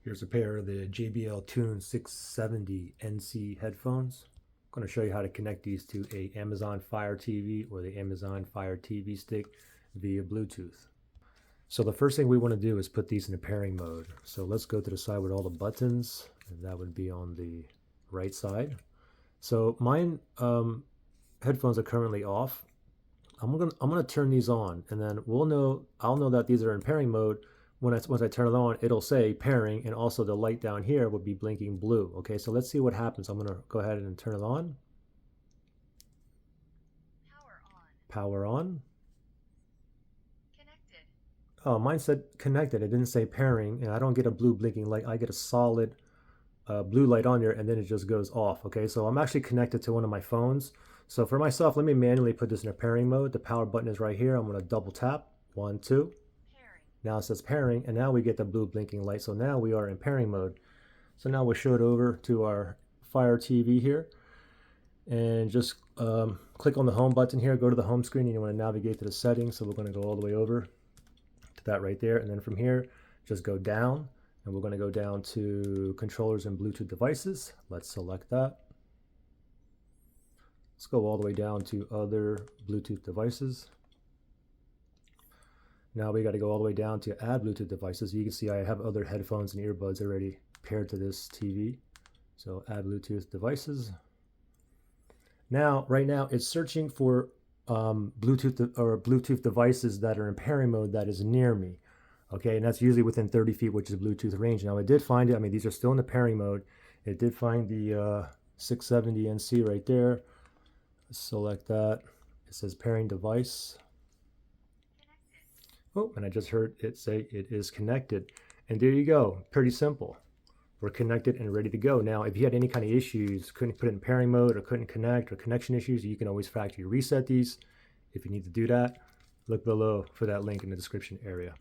Here's a pair of the JBL Tune 670 NC headphones. I'm going to show you how to connect these to a Amazon Fire TV or the Amazon Fire TV stick via Bluetooth. So the first thing we want to do is put these in a pairing mode. So let's go to the side with all the buttons, and that would be on the right side. So mine headphones are currently off. I'm gonna turn these on, and then I'll know that these are in pairing mode. Once I turn it on, it'll say pairing, and also the light down here will be blinking blue. Okay, so let's see what happens. I'm gonna go ahead and turn it on. Power on. Power on. Connected. Oh, mine said connected. It didn't say pairing, and I don't get a blue blinking light. I get a solid blue light on there, and then it just goes off. Okay, so I'm actually connected to one of my phones. So for myself, let me manually put this in a pairing mode. The power button is right here. I'm gonna double tap. 1, 2. Pairing. Now it says pairing, and now we get the blue blinking light. So now we are in pairing mode. So now we'll show it over to our Fire TV here, and just click on the home button here, go to the home screen, and you want to navigate to the settings. So we're going to go all the way over to that right there, and then from here, just go down, and we're going to go down to controllers and Bluetooth devices. Let's select that. Let's go all the way down to other Bluetooth devices. Now we got to go all the way down to add Bluetooth devices. You can see I have other headphones and earbuds already paired to this TV. So add Bluetooth devices. Now, right now, it's searching for Bluetooth devices that are in pairing mode that is near me. Okay, and that's usually within 30 feet, which is Bluetooth range. Now, it did find it. I mean, these are still in the pairing mode. It did find the 670 NC right there. Select that. It says pairing device. Oh, and I just heard it say it is connected. And there you go. Pretty simple. We're connected and ready to go. Now, if you had any kind of issues, couldn't put it in pairing mode or couldn't connect or connection issues, you can always factory reset these. If you need to do that, look below for that link in the description area.